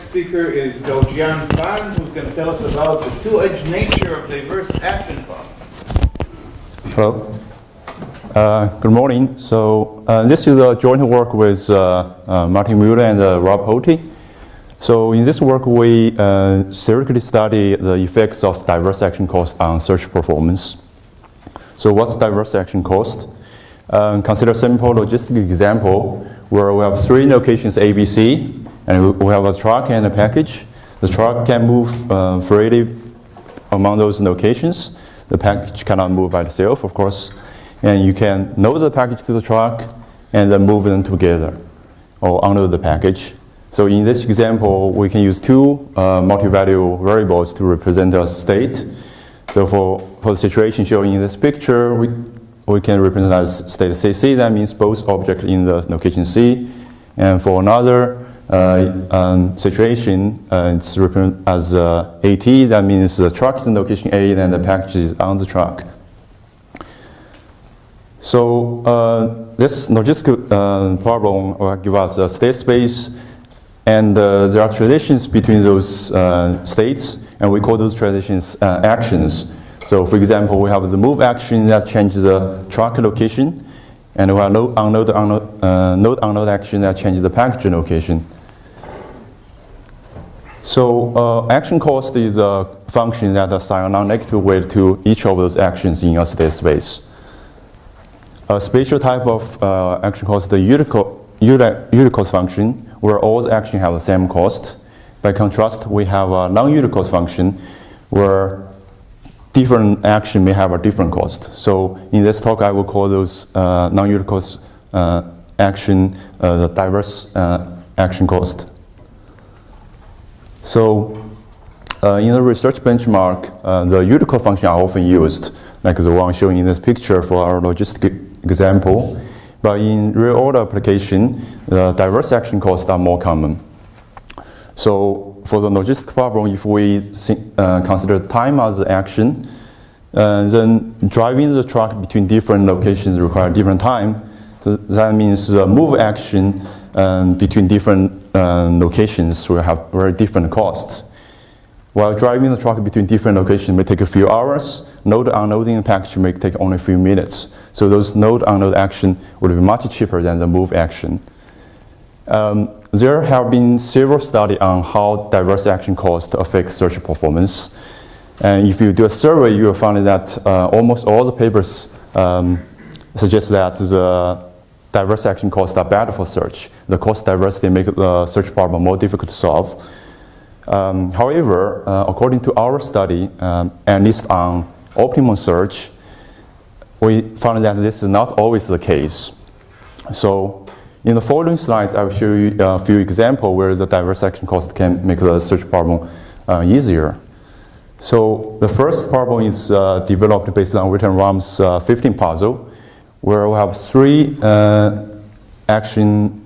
next speaker is Gaojian who's going to tell us about the two-edged nature of diverse action problems. Hello. Good morning. So this is a joint work with Martin Mueller and Rob Holte. So in this work, we theoretically study the effects of diverse action cost on search performance. So what's diverse action cost? Consider a simple logistic example where we have three locations A, B, C, and we have a truck and a package. The truck can move freely among those locations. The package cannot move by itself, of course. And you can load the package to the truck and then move them together or unload the package. So in this example, we can use two multi-value variables to represent a state. So for the situation shown in this picture, we can represent as state CC. That means both objects in the location C. And for another situation, it's represented as AT. That means the truck is in location A and the package is on the truck. So this logistic problem will give us a state space, and there are transitions between those states, and we call those transitions actions. So for example, we have the move action that changes the truck location, and we have load unload action that changes the package location. So action cost is a function that assigns a non-negative weight to each of those actions in a state space. A spatial type of action cost is the unit cost function, where all the actions have the same cost. By contrast, we have a non-unit cost function, where different action may have a different cost. So in this talk, I will call those non-unit cost action the diverse action cost. So in the research benchmark, the unit cost functions are often used, like the one shown in this picture for our logistic example. But in real-world application, the diverse action costs are more common. So for the logistic problem, if we consider time as the action, then driving the truck between different locations requires different time. So that means the move action between different locations will have very different costs. While driving the truck between different locations may take a few hours, load unloading the package may take only a few minutes. So those load unload action would be much cheaper than the move action. There have been several studies on how diverse action cost affects search performance. And if you do a survey, you will find that almost all the papers suggest that the diverse action costs are bad for search. The cost diversity makes the search problem more difficult to solve. However, according to our study, at least on optimum search, we found that this is not always the case. So in the following slides, I will show you a few examples where the diverse action cost can make the search problem easier. So the first problem is developed based on Witten-Ram's 15 puzzle, where we have three action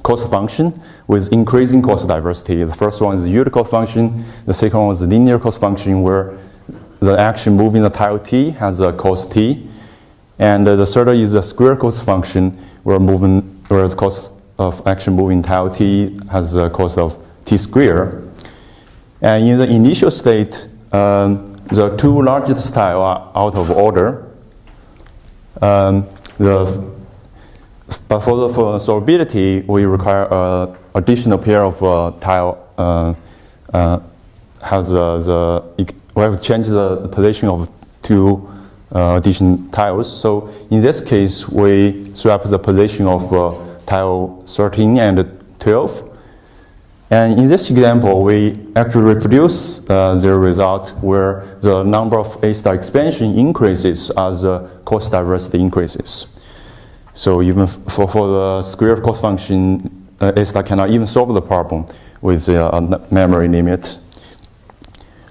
cost function with increasing cost diversity. The first one is the unit cost function. The second one is the linear cost function, where the action moving the tile T has a cost T. And the third is the square cost function, where the cost of action moving tile T has a cost of T square. And in the initial state, the two largest tiles are out of order. But for the solvability, we require an additional pair of tile we have to change the position of two additional tiles. So in this case, we swap the position of tile 13 and 12. And in this example, we actually reproduce the result where the number of A-star expansion increases as the cost diversity increases. So even for the square cost function, A-star cannot even solve the problem with a memory limit.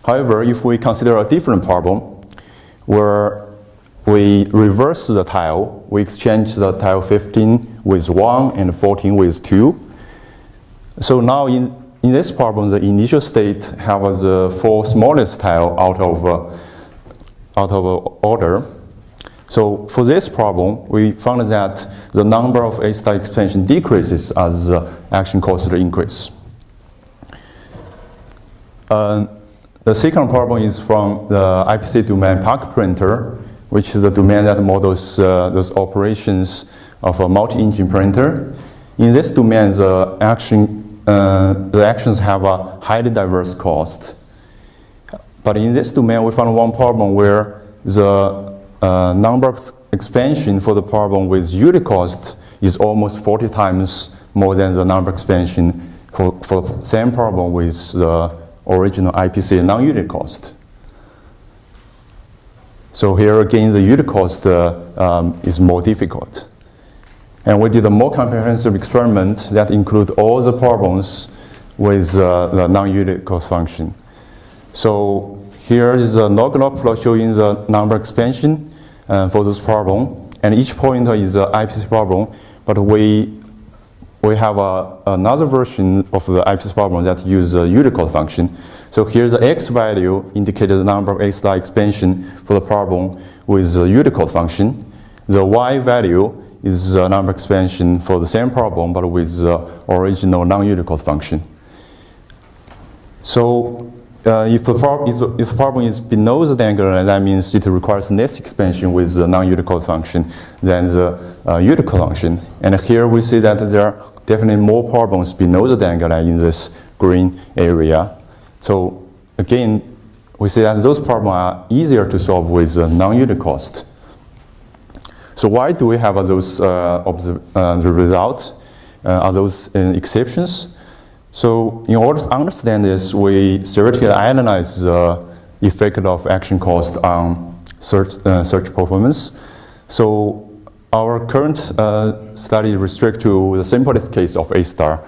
However, if we consider a different problem where we reverse the tile, we exchange the tile 15 with 1 and 14 with 2. So now in this problem, the initial state has the four smallest tile out of order. So for this problem, we found that the number of A-star expansion decreases as the action cost increase. The second problem is from the IPC domain Park printer, which is the domain that models those operations of a multi-engine printer. In this domain, the actions have a highly diverse cost. But in this domain, we found one problem where the number of expansion for the problem with unit cost is almost 40 times more than the number expansion for the same problem with the original IPC non-unit cost. So here again, the unit cost is more difficult. And we did a more comprehensive experiment that include all the problems with the non-unit cost function. So here is a log plot showing the number expansion for this problem. And each pointer is an IPC problem, but we have another version of the IPC problem that uses a unit cost function. So here the x value indicates the number of A-star expansion for the problem with the unit cost function. The y value is the number expansion for the same problem, but with the original non-unit cost function. So if the problem is below the dangler line, that means it requires less expansion with the non-unit cost function than the unit cost function. And here we see that there are definitely more problems below the dangler line in this green area. So again, we see that those problems are easier to solve with non-unit cost. So why do we have those the results? Are those exceptions? So in order to understand this, we theoretically analyze the effect of action cost on search performance. So our current study restricts to the simplest case of A-star,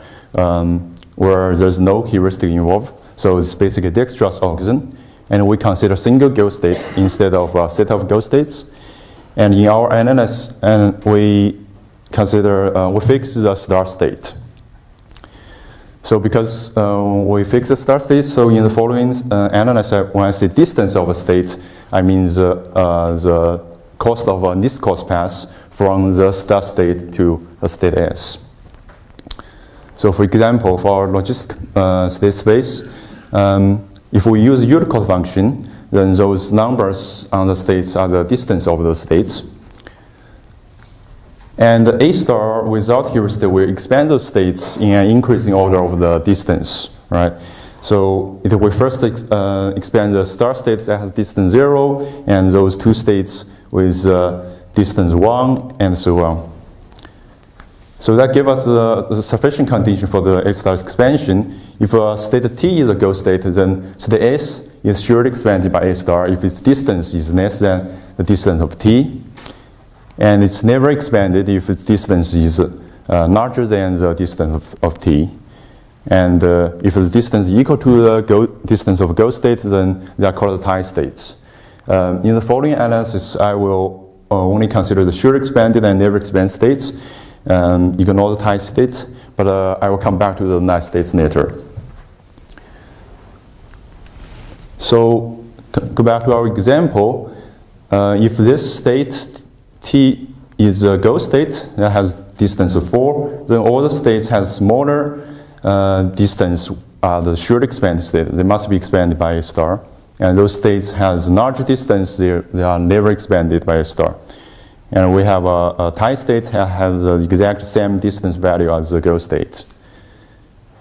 where there's no heuristic involved. So it's basically a dexterous algorithm, and we consider single goal state instead of a set of goal states. And in our analysis, we consider we fix the start state. So because we fix the start state, so in the following analysis, when I say distance of a state, I mean the cost of a least cost path from the start state to a state S. So for example, for our logistic state space, if we use unit cost function, then those numbers on the states are the distance of those states. And the A-star without heuristic will expand those states in an increasing order of the distance, right? So it will first expand the start state that has distance 0, and those two states with distance 1, and so on. So that gives us the sufficient condition for the A-star expansion. If state T is a goal state, then state S is surely expanded by A-star if its distance is less than the distance of T. And it's never expanded if its distance is larger than the distance of T. And if the distance is equal to the distance of goal state, then they are called tie states. In the following analysis, I will only consider the surely expanded and never expanded states. Ignore the tie states, but I will come back to the nice states later. So go back to our example. If this state T is a goal state that has distance of 4, then all the states have smaller distance are the surely expanded state. They must be expanded by a star. And those states has larger distance, they are never expanded by a star. And we have a tie state that has the exact same distance value as the goal state.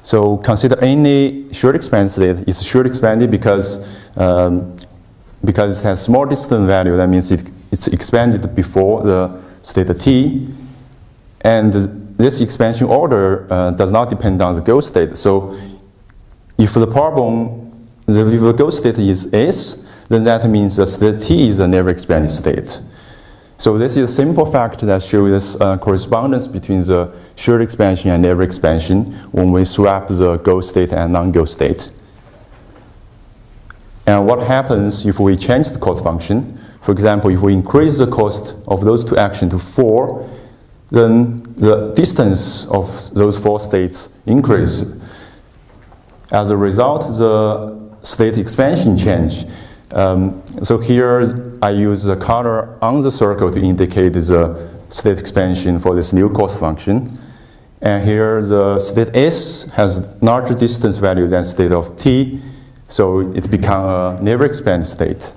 So consider any surely expanded state is surely expanded because it has small distance value. That means it's expanded before the state T, and this expansion order does not depend on the goal state. So if the goal state is S, then that means the state T is a never expanded state. So this is a simple fact that shows this correspondence between the surely expansion and never expansion when we swap the goal state and non-goal state. And what happens if we change the cost function? For example, if we increase the cost of those two actions to 4, then the distance of those 4 states increases. As a result, the state expansion change. So here I use the color on the circle to indicate the state expansion for this new cost function. And here the state S has larger distance value than state of T. So it becomes a never expand state.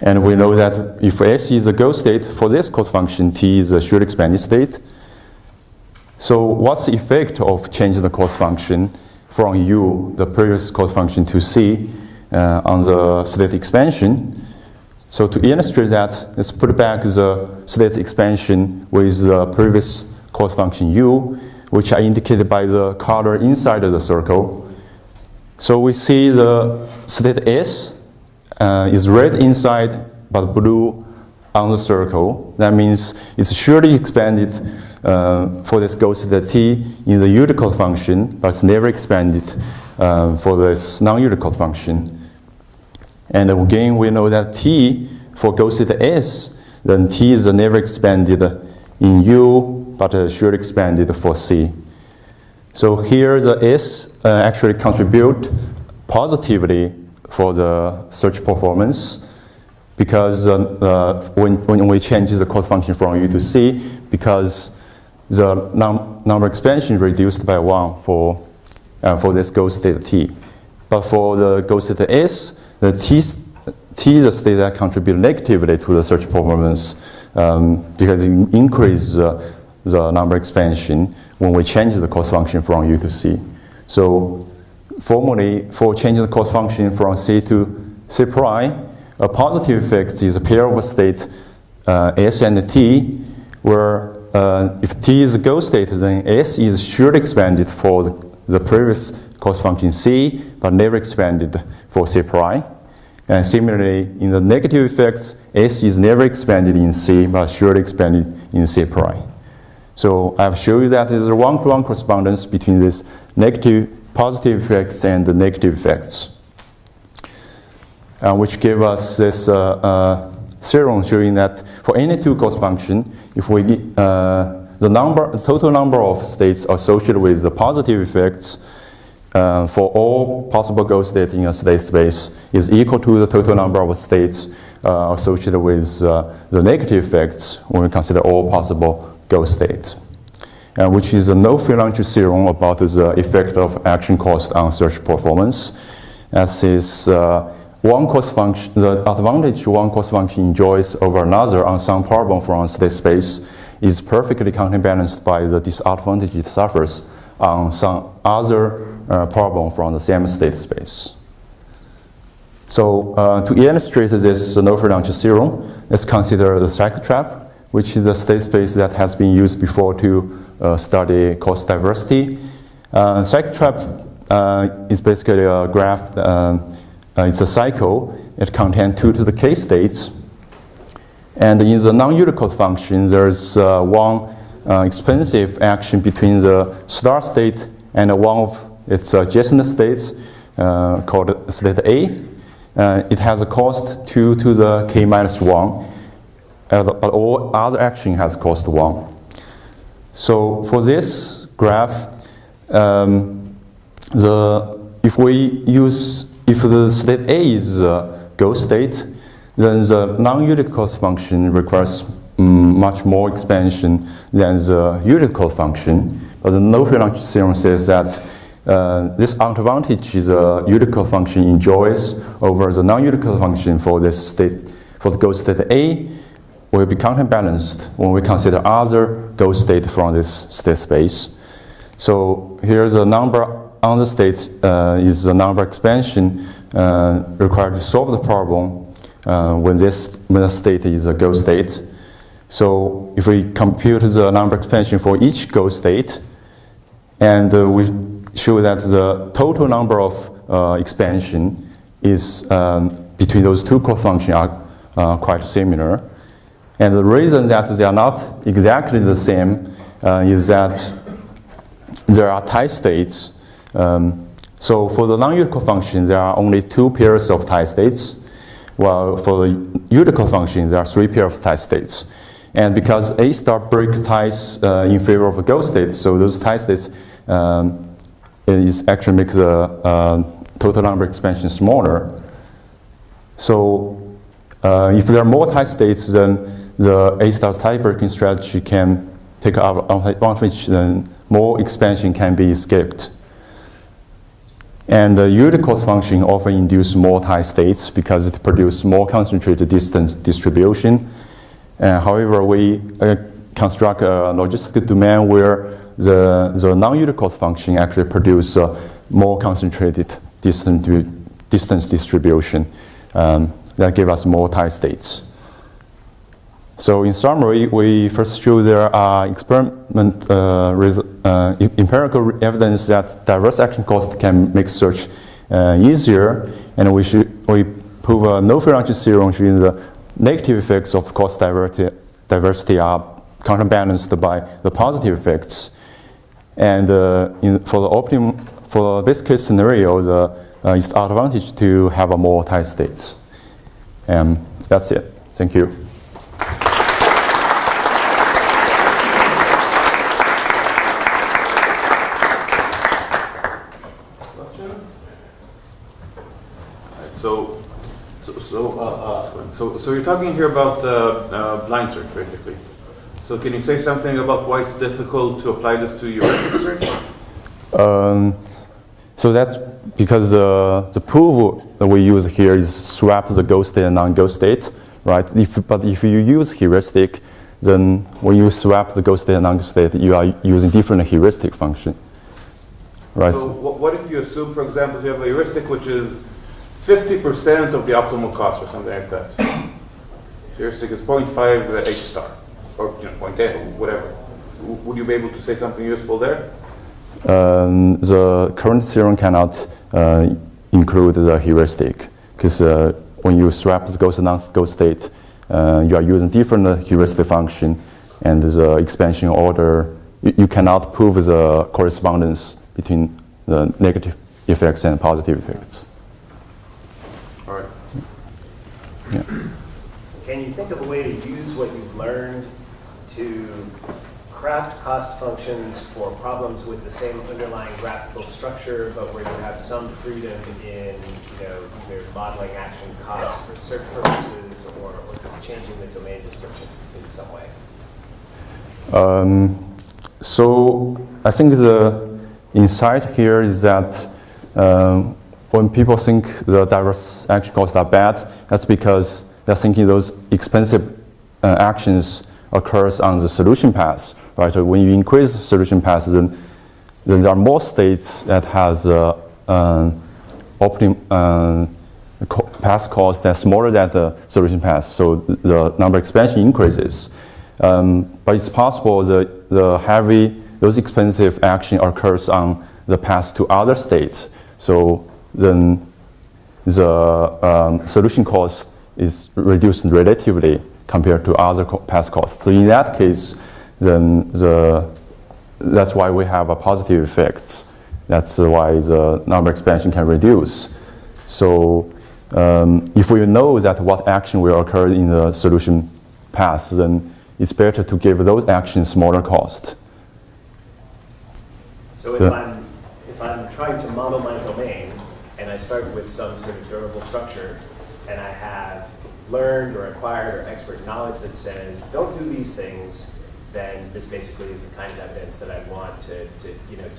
And we know that if S is a go state, for this code function, T is a should expanded state. So what's the effect of changing the code function from U, the previous code function, to C on the state expansion? So to illustrate that, let's put back the state expansion with the previous code function U, which are indicated by the color inside of the circle. So we see the state S is red inside but blue on the circle. That means it's surely expanded for this go state T in the Unicode function, but it's never expanded for this non-Unicode function. And again, we know that T for go state S, then T is never expanded in U, but surely expanded for C. So here the S actually contribute positively for the search performance, because when we change the code function from U to C, because the number expansion reduced by 1 for this go state T. But for the go state S, the T is the state that contribute negatively to the search performance because it increases the number expansion when we change the code function from U to C. So formally, for changing the code function from C to C prime, a positive effect is a pair of state S and T, where if T is a go state, then S is surely expanded for the previous code function C, but never expanded for C prime. And similarly, in the negative effects, S is never expanded in C, but surely expanded in C prime. So I've shown you that there's a one-to-one correspondence between these positive effects and the negative effects, which give us this theorem showing that for any two code function, if we the total number of states associated with the positive effects for all possible go states in a state space is equal to the total number of states associated with the negative effects when we consider all possible go states, which is a no-Fibonacci theorem about the effect of action cost on search performance. As is one cost function, the advantage one cost function enjoys over another on some problem from a state space is perfectly counterbalanced by the disadvantage it suffers on some other problem from the same state space. So to illustrate this no-Fibonacci theorem, let's consider the cycle trap, which is a state space that has been used before to study cost diversity. Cycle trap is basically a graph. It's a cycle. It contains 2 to the k states. And in the non-Unicode function, there's one expensive action between the start state and one of its adjacent states called state A. It has a cost 2 to the k minus 1. But all other action has cost 1. So for this graph, if the state A is a go state, then the non-Unicode function requires much more expansion than the Unicode function. But the no-Fibonacci theorem says that this advantage the Unicode function enjoys over the non-Unicode function for this state, for the go state A, will be counterbalanced when we consider other go state from this state space. So here's the number on the state is the number expansion required to solve the problem when the state is a go state. So if we compute the number expansion for each go state, and we show that the total number of expansion is between those two code functions are quite similar. And the reason that they are not exactly the same is that there are tie states. So for the non-Unicode function, there are only 2 pairs of tie states, while for the Unicode function, there are 3 pairs of tie states. And because A star breaks ties in favor of a go state, so those tie states actually makes the total number expansion smaller. So if there are more tie states, then the A star tie breaking strategy can take advantage, then more expansion can be escaped. And the unit cost function often induces multi-states because it produces more concentrated distance distribution. However, we construct a logistic domain where the non-unit cost function actually produces more concentrated distance distribution that give us multi-states. So in summary, we first show there are empirical evidence that diverse action cost can make search easier, and we prove a no-frequency theorem showing the negative effects of cost diversity are counterbalanced by the positive effects. And for the best case scenario, it's the advantage to have a multi-states. That's it. Thank you. So you're talking here about blind search, basically. So can you say something about why it's difficult to apply this to heuristic search? So that's because the proof that we use here is swap the go state and non-go state, right? But if you use heuristic, then when you swap the go state and non-go state, you are using different heuristic function, right? So what if you assume, for example, you have a heuristic which is 50% of the optimal cost or something like that? Heuristic is 0.5 H star, or 0.8, whatever. Would you be able to say something useful there? The current theorem cannot include the heuristic, because when you swap the go and non-go state, you are using different heuristic function, and the expansion order, you cannot prove the correspondence between the negative effects and positive effects. All right. Yeah. Can you think of a way to use what you've learned to craft cost functions for problems with the same underlying graphical structure, but where you have some freedom in either modeling action costs for search purposes or just changing the domain description in some way? So I think the insight here is that when people think the diverse action costs are bad, that's because they're thinking those expensive actions occurs on the solution path, right? So when you increase the solution path, then there are more states that has path cost that's smaller than the solution path, so the number expansion increases. But it's possible those expensive action occurs on the path to other states. So then the solution cost is reduced relatively compared to other path costs. So in that case, then that's why we have a positive effect. That's why the number expansion can reduce. So if we know that what action will occur in the solution path, then it's better to give those actions smaller cost. So if I'm trying to model my domain, and I start with some sort of durable structure, and I have learned or acquired or expert knowledge that says, don't do these things, then this basically is the kind of evidence that I want to use your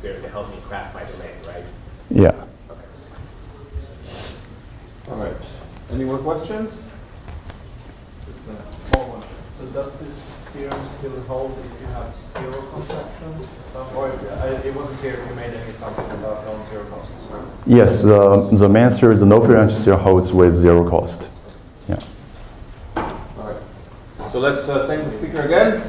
theory to help me craft my domain, right? Yeah. Okay. All right. Any more questions? So does this theorem still hold if you have zero constructions? Or it wasn't clear if you made any assumption about non-zero costs? Yes, the main theory, the no-frequency theorem holds with zero cost. Yeah. All right. So let's thank the speaker again.